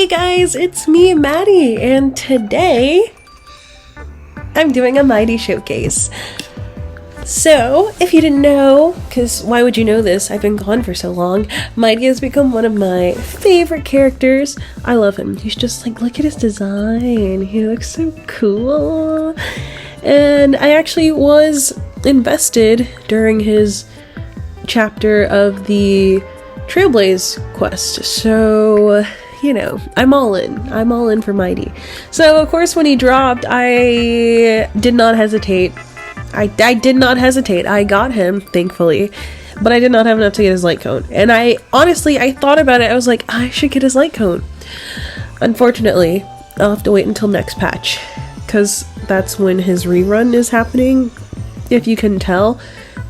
Hey guys, it's me, Maddie, and today I'm doing a Mydei showcase. So, if you didn't know, because why would you know this? I've been gone for so long. Mydei has become one of my favorite characters. I love him. He's just like, look at his design. He looks so cool. And I actually was invested during his chapter of the Trailblaze quest. So, you know, I'm all in. I'm all in for Mydei. So, of course, when he dropped, I did not hesitate. I did not hesitate. I got him, thankfully, but I did not have enough to get his light cone. And I thought about it. I was like, I should get his light cone. Unfortunately, I'll have to wait until next patch, because that's when his rerun is happening, if you can tell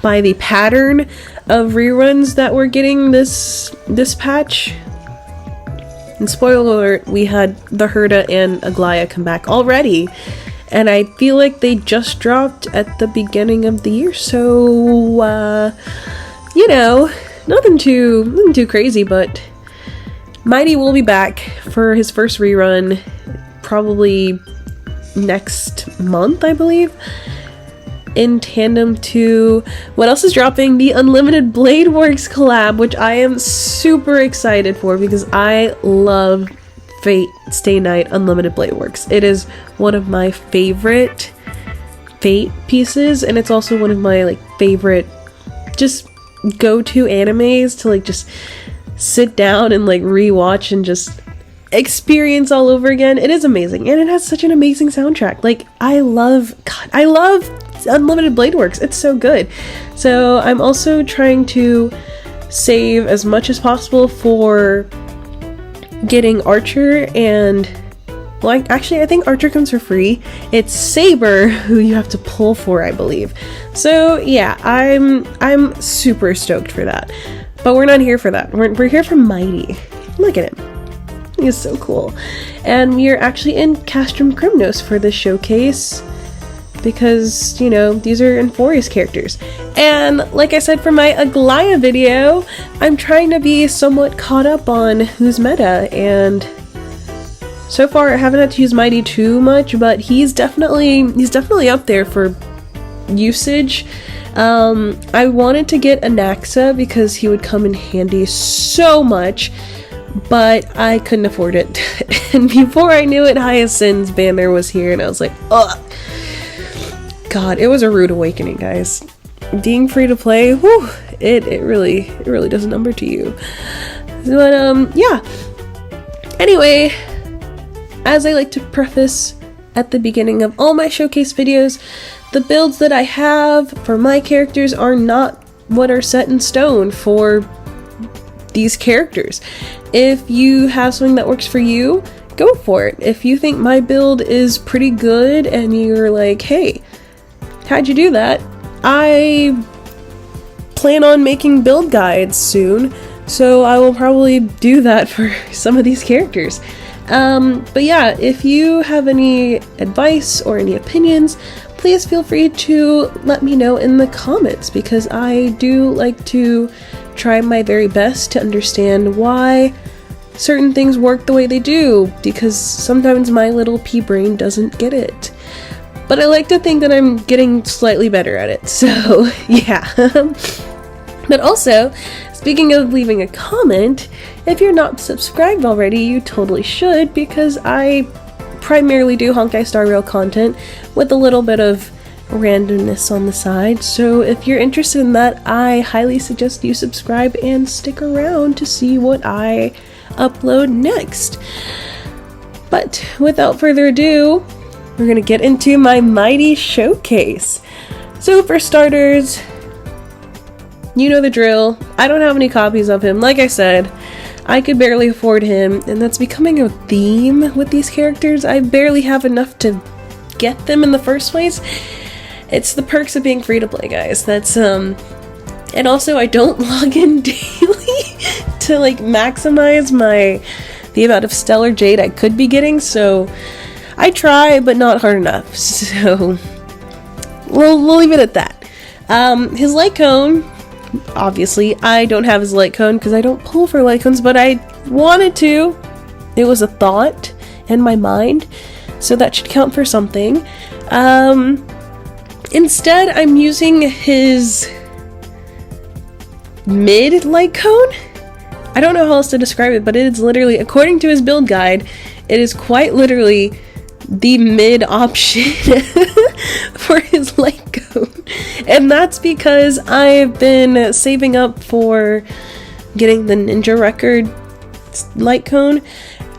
by the pattern of reruns that we're getting this patch. And spoiler alert, we had the Herda and Aglaya come back already, and I feel like they just dropped at the beginning of the year, so you know, nothing too crazy, but Mydei will be back for his first rerun probably next month, I believe, in tandem to what else is dropping, the Unlimited Blade Works collab, which I am super excited for because I love Fate Stay Night Unlimited Blade Works. It is one of my favorite Fate pieces, and it's also one of my favorite just go-to animes to just sit down and rewatch and just experience all over again. It is amazing, and it has such an amazing soundtrack. I love Unlimited Blade Works. It's so good. So I'm also trying to save as much as possible for getting Archer, and actually I think Archer comes for free. It's Saber who you have to pull for, I believe. So yeah, I'm super stoked for that. But we're not here for that. We're here for Mydei. Look at him. He is so cool. And we are actually in Castrum Crimnos for this showcase because, you know, these are Inforius characters. And like I said for my Aglaya video, I'm trying to be somewhat caught up on who's meta, and so far I haven't had to use Mydei too much, but he's definitely up there for usage. I wanted to get Anaxa because he would come in handy so much, but I couldn't afford it. And before I knew it, Hyacinth's banner was here, and I was like, ugh. God, it was a rude awakening, guys. Being free to play, whew, it really does a number to you. But yeah. Anyway, as I like to preface at the beginning of all my showcase videos, the builds that I have for my characters are not what are set in stone for these characters. If you have something that works for you, go for it. If you think my build is pretty good and you're like, hey, how'd you do that? I plan on making build guides soon, so I will probably do that for some of these characters. But yeah, if you have any advice or any opinions, please feel free to let me know in the comments, because I do like to try my very best to understand why certain things work the way they do, because sometimes my little pea brain doesn't get it. But I like to think that I'm getting slightly better at it, so yeah. But also, speaking of leaving a comment, if you're not subscribed already, you totally should, because I primarily do Honkai Star Rail content with a little bit of randomness on the side. So if you're interested in that, I highly suggest you subscribe and stick around to see what I upload next. But without further ado, we're gonna get into my Mydei showcase. So for starters, you know the drill. I don't have any copies of him. Like I said, I could barely afford him, and that's becoming a theme with these characters. I barely have enough to get them in the first place. It's the perks of being free to play, guys. That's and also I don't log in daily to maximize the amount of stellar jade I could be getting, so I try, but not hard enough. So we'll leave it at that. His light cone, obviously, I don't have his light cone because I don't pull for light cones, but I wanted to. It was a thought in my mind, so that should count for something. Instead, I'm using his mid light cone. I don't know how else to describe it, but it is literally, according to his build guide, it is quite literally the mid option for his light cone. And that's because I've been saving up for getting the ninja record light cone,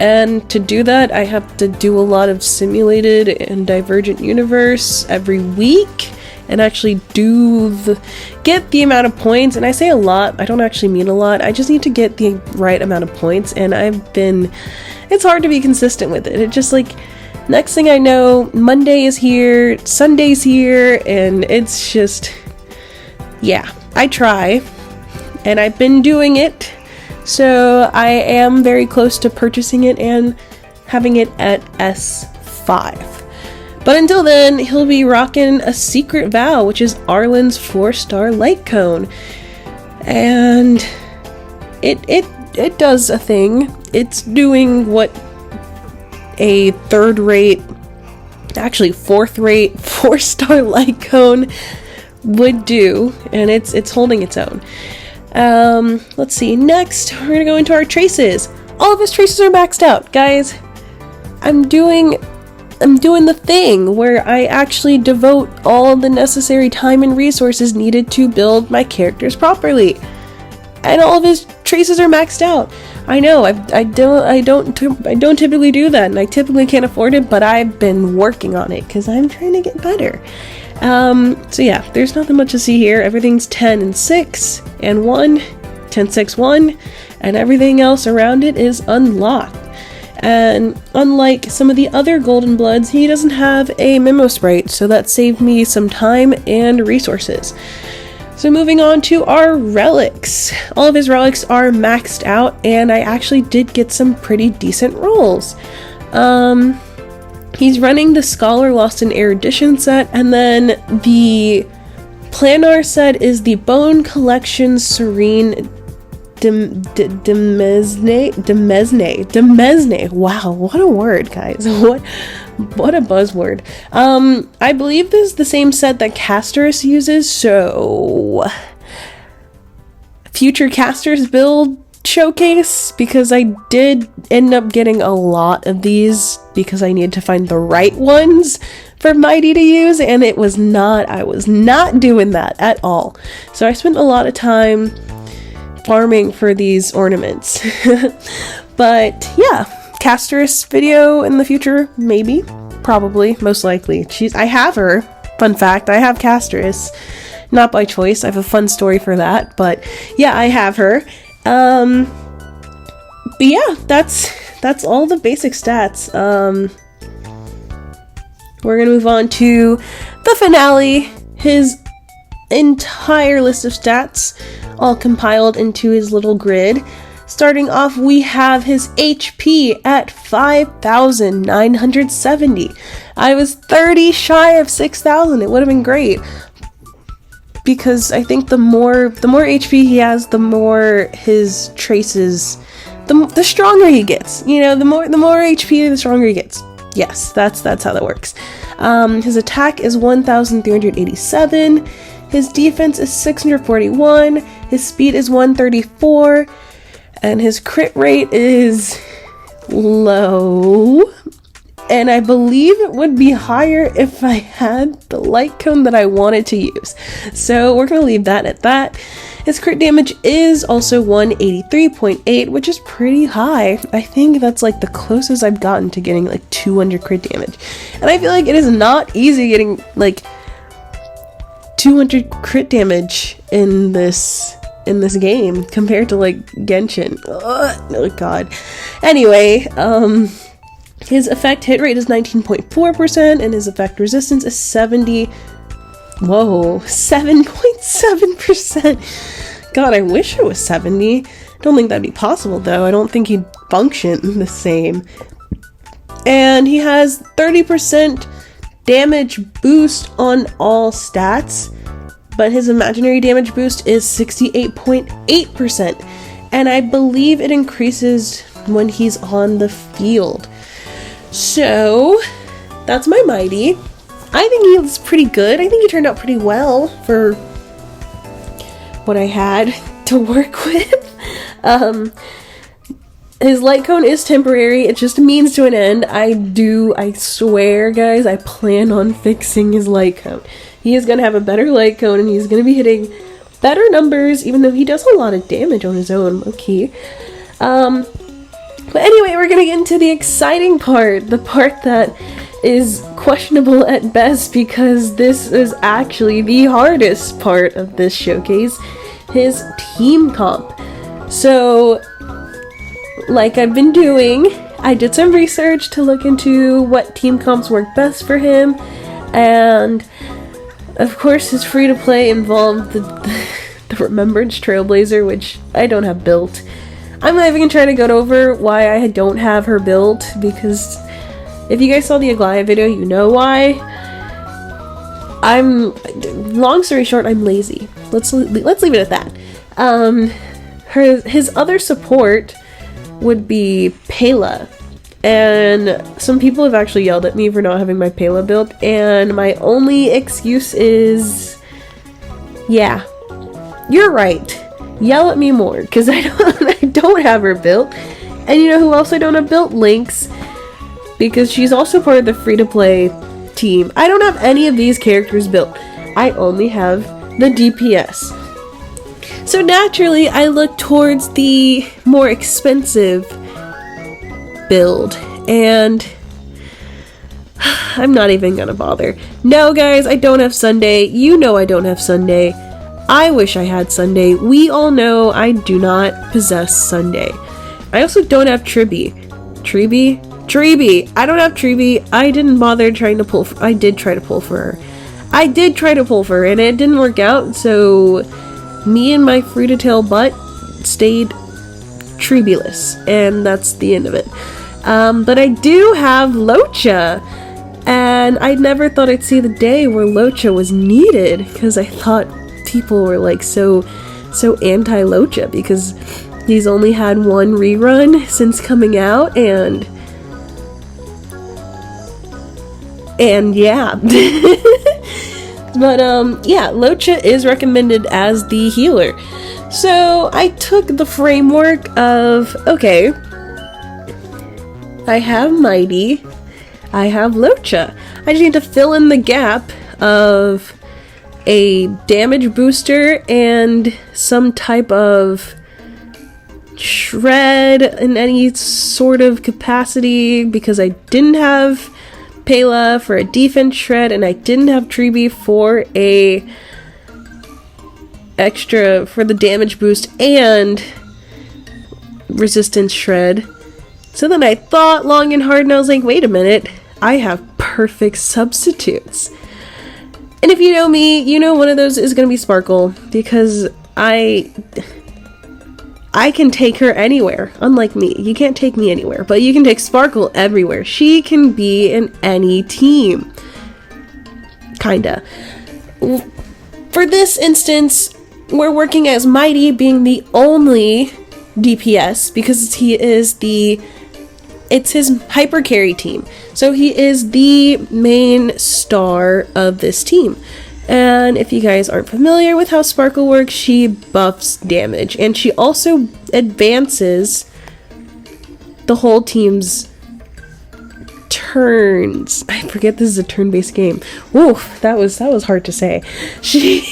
and to do that I have to do a lot of simulated and divergent universe every week and actually get the amount of points. And I say a lot, I don't actually mean a lot, I just need to get the right amount of points, and it's hard to be consistent with it. It just like, next thing I know, Monday is here, Sunday's here, and it's just, yeah, I try, and I've been doing it, so I am very close to purchasing it and having it at S5. But until then, he'll be rocking a Secret Vow, which is Arlen's 4-star light cone, and it does a thing. It's doing what a third-rate, actually fourth-rate 4-star light cone would do, and it's holding its own. Let's see, next we're gonna go into our traces. All of his traces are maxed out, guys. I'm doing the thing where I actually devote all the necessary time and resources needed to build my characters properly, and all of his traces are maxed out. I know, I don't typically do that, and I typically can't afford it, but I've been working on it because I'm trying to get better. So yeah, there's nothing much to see here. Everything's 10 and 6 and 1, 10, 6, 1, and everything else around it is unlocked. And unlike some of the other Golden Bloods, he doesn't have a memo sprite, so that saved me some time and resources. So moving on to our relics. All of his relics are maxed out, and I actually did get some pretty decent rolls. He's running the Scholar Lost in Erudition set, and then the Planar set is the Bone Collection Serene Demesne. Wow, what a word, guys. What a buzzword. I believe this is the same set that Casterus uses, so future Casterus build showcase, because I did end up getting a lot of these because I needed to find the right ones for Mydei to use, and I was not doing that at all. So I spent a lot of time farming for these ornaments. But yeah, Casterus video in the future, maybe, probably, most likely. I have her. Fun fact, I have Casterus. Not by choice, I have a fun story for that, but yeah, I have her. But yeah, that's all the basic stats. We're gonna move on to the finale, his entire list of stats, all compiled into his little grid. Starting off, we have his HP at 5,970. I was 30 shy of 6,000. It would have been great, because I think the more HP he has, the more his traces, the stronger he gets. You know, the more HP, the stronger he gets. Yes, that's how that works. His attack is 1,387. His defense is 641. His speed is 134. And his crit rate is low. And I believe it would be higher if I had the light cone that I wanted to use. So we're going to leave that at that. His crit damage is also 183.8, which is pretty high. I think that's like the closest I've gotten to getting like 200 crit damage. And I feel like it is not easy getting like 200 crit damage in this game compared to like Genshin. Oh god. Anyway, his effect hit rate is 19.4%, and his effect resistance is 7.7%. God, I wish it was 70. Don't think that'd be possible, though. I don't think he'd function the same. And he has 30% damage boost on all stats, but his imaginary damage boost is 68.8%. And I believe it increases when he's on the field. So that's my Mydei. I think he was pretty good. I think he turned out pretty well for what I had to work with. His light cone is temporary. It's just a means to an end. I swear, guys, I plan on fixing his light cone. He is going to have a better light cone, and he's going to be hitting better numbers, even though he does a lot of damage on his own, low-key. But anyway, we're going to get into the exciting part. The part that is questionable at best, because this is actually the hardest part of this showcase. His team comp. So, like I've been doing, I did some research to look into what team comps work best for him, and of course his free-to-play involved the Remembrance Trailblazer, which I don't have built. I'm not even gonna try to go over why I don't have her built, because if you guys saw the Aglaia video, you know why. Long story short, I'm lazy. Let's leave it at that. His other support would be Pela, and some people have actually yelled at me for not having my Pela built, and my only excuse is, yeah, you're right. Yell at me more, because I don't have her built. And you know who else I don't have built? Lynx, because she's also part of the free-to-play team. I don't have any of these characters built. I only have the DPS. So naturally, I look towards the more expensive build, and I'm not even gonna bother. No, guys, I don't have Sunday. You know I don't have Sunday. I wish I had Sunday. We all know I do not possess Sunday. I also don't have Triby. Triby! I don't have Triby. I didn't bother trying to pull I did try to pull for her. And it didn't work out, so me and my free-to-tail butt stayed Tribulous, and that's the end of it. But I do have Locha, and I never thought I'd see the day where Locha was needed, because I thought people were like so anti-Locha, because he's only had one rerun since coming out, and yeah. But yeah, Locha is recommended as the healer. So I took the framework of, okay, I have Mydei, I have Locha. I just need to fill in the gap of a damage booster and some type of shred in any sort of capacity, because I didn't have Pela for a defense shred, and I didn't have Triby for a extra for the damage boost and resistance shred. So then I thought long and hard, and I was like, wait a minute, I have perfect substitutes. And if you know me, you know one of those is going to be Sparkle, because I can take her anywhere. Unlike me, you can't take me anywhere, but you can take Sparkle everywhere. She can be in any team. Kinda. For this instance, we're working as Mydei being the only DPS, because it's his hyper carry team. So he is the main star of this team. And if you guys aren't familiar with how Sparkle works, she buffs damage, and she also advances the whole team's turns. I forget this is a turn-based game. Whoa, that was hard to say. She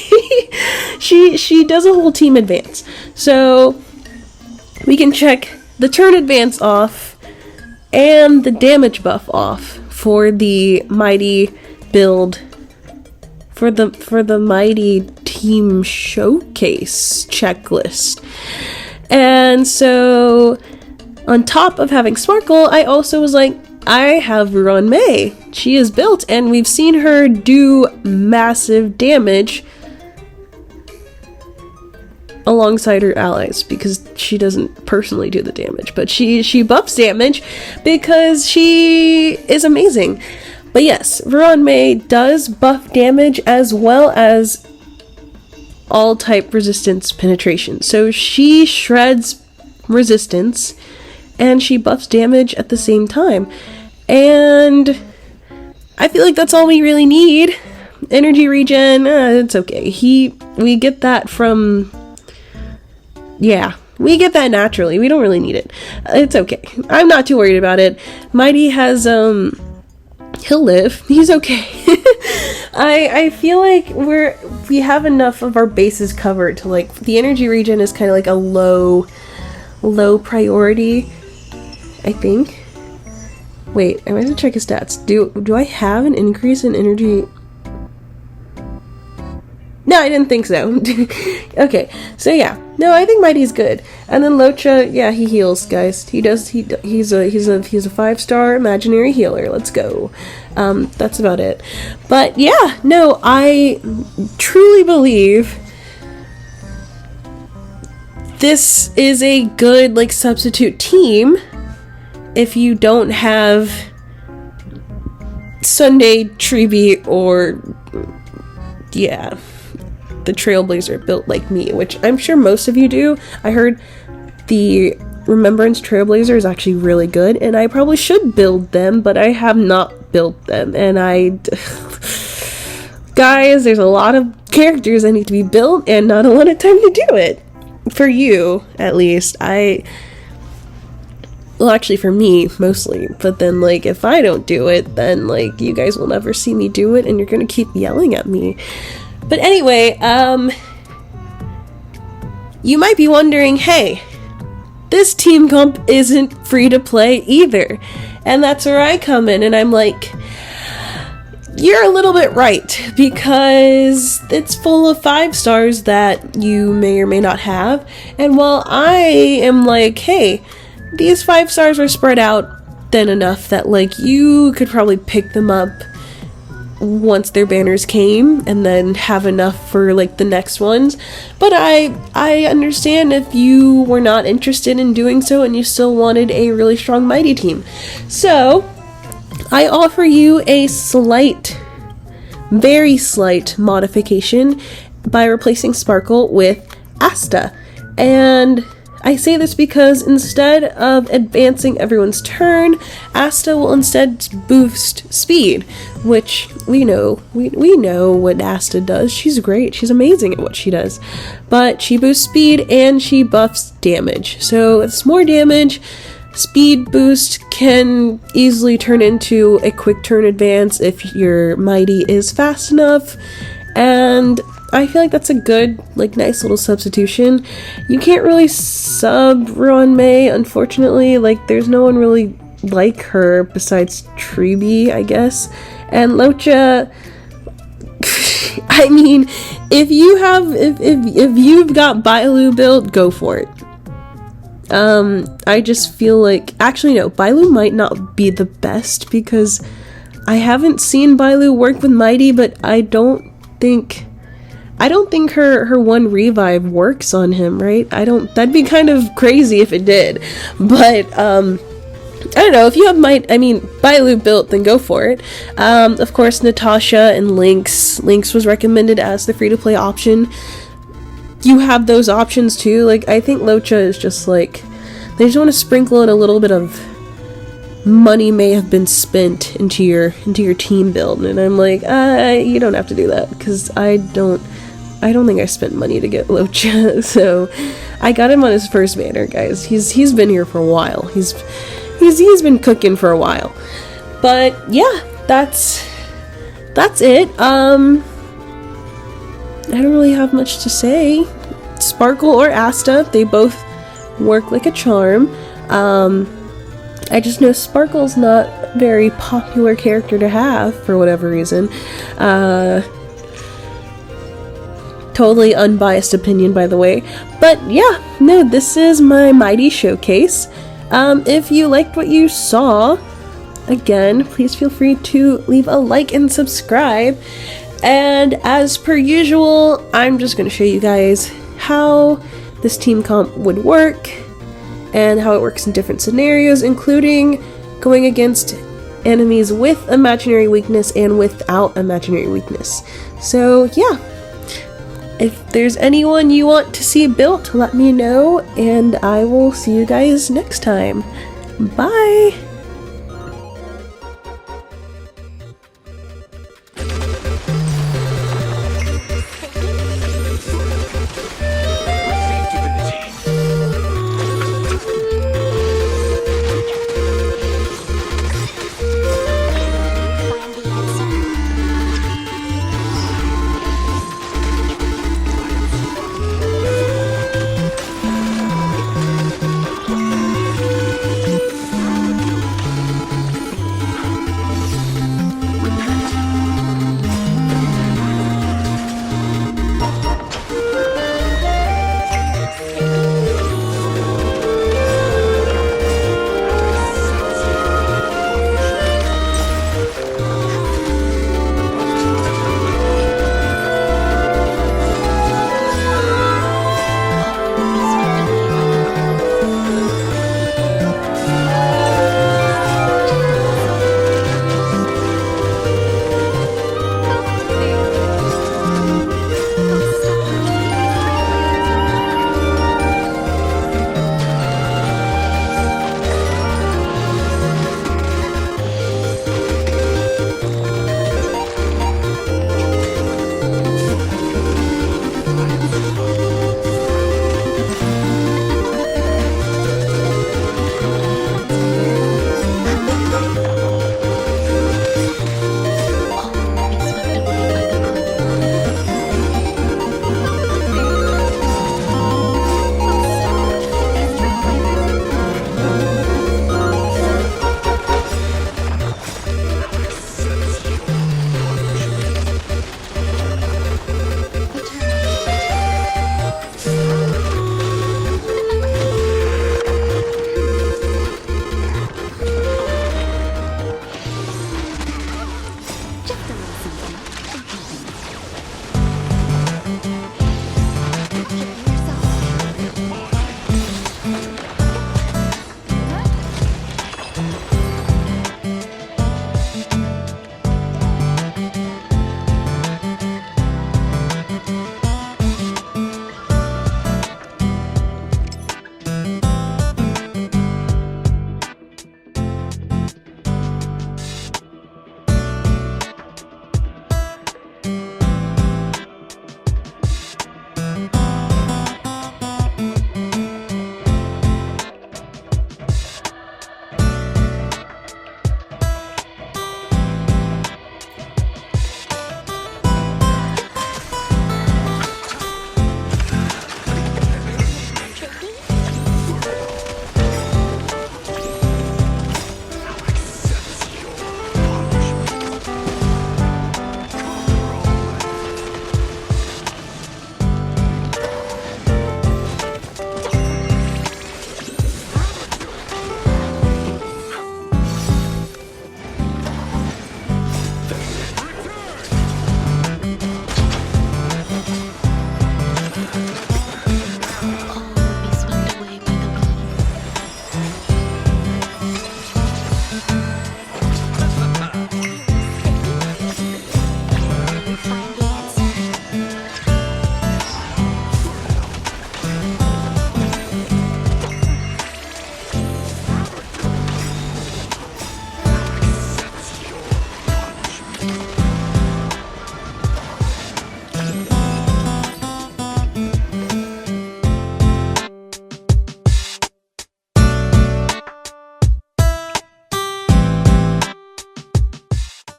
does a whole team advance. So we can check the turn advance off and the damage buff off for the Mydei build, for the Mydei team showcase checklist. And so on top of having Sparkle, I also was like, I have Mei. She is built, and we've seen her do massive damage alongside her allies, because she doesn't personally do the damage, but she buffs damage because she is amazing. But yes, Mei does buff damage as well as all type resistance penetration. So she shreds resistance and she buffs damage at the same time. And I feel like that's all we really need. Energy regen, it's okay. We get that from, yeah, we get that naturally. We don't really need it. It's okay. I'm not too worried about it. Mydei has, he'll live. He's okay. I feel like we have enough of our bases covered to, like, the energy regen is kind of like a low priority, I think. Wait, I might have to check his stats. Do I have an increase in energy? No, I didn't think so. Okay, so yeah. No, I think Mydei's good. And then Locha, yeah, he heals, guys. He's a 5-star imaginary healer. Let's go. That's about it. But yeah, no, I truly believe this is a good, like, substitute team if you don't have Sunday, Treeby, or yeah, the Trailblazer built like me, which I'm sure most of you do. I heard the Remembrance Trailblazer is actually really good, and I probably should build them, but I have not built them, and guys, there's a lot of characters that need to be built, and not a lot of time to do it. For you, at least. Well, actually for me, mostly, but then, like, if I don't do it, then, like, you guys will never see me do it, and you're gonna keep yelling at me. But anyway, you might be wondering, hey, this team comp isn't free to play either. And that's where I come in, and I'm like, you're a little bit right, because it's full of 5-stars that you may or may not have. And while I am like, hey, these 5-stars are spread out thin enough that, like, you could probably pick them up once their banners came and then have enough for, like, the next ones. But I understand if you were not interested in doing so and you still wanted a really strong Mydei team. So I offer you a slight, very slight modification by replacing Sparkle with Asta. And I say this because instead of advancing everyone's turn, Asta will instead boost speed, which we know what Asta does. She's great. She's amazing at what she does. But she boosts speed and she buffs damage. So it's more damage. Speed boost can easily turn into a quick turn advance if your Mydei is fast enough. And I feel like that's a good, like, nice little substitution. You can't really sub Ron May, unfortunately. Like, there's no one really like her besides Treeby, I guess. And Locha, I mean, if you've got Bailu built, go for it. I just feel like, actually no, Bailu might not be the best because I haven't seen Bailu work with Mydei, but I don't think her one revive works on him, right? That'd be kind of crazy if it did. But, I don't know, if you have Bailu built, then go for it. Of course, Natasha and Lynx was recommended as the free-to-play option. You have those options too. Like, I think Locha is just like, they just want to sprinkle in a little bit of money may have been spent into your team build, and I'm like, you don't have to do that, because I don't think I spent money to get Locha. So I got him on his first banner, guys. He's been here for a while. He's been cooking for a while. But yeah, that's it. I don't really have much to say. Sparkle or Asta, they both work like a charm. I just know Sparkle's not a very popular character to have for whatever reason. Totally unbiased opinion, by the way. But yeah, no, this is my Mydei showcase. If you liked what you saw, again, please feel free to leave a like and subscribe. And as per usual, I'm just going to show you guys how this team comp would work and how it works in different scenarios, including going against enemies with imaginary weakness and without imaginary weakness. So yeah, if there's anyone you want to see built, let me know, and I will see you guys next time. Bye!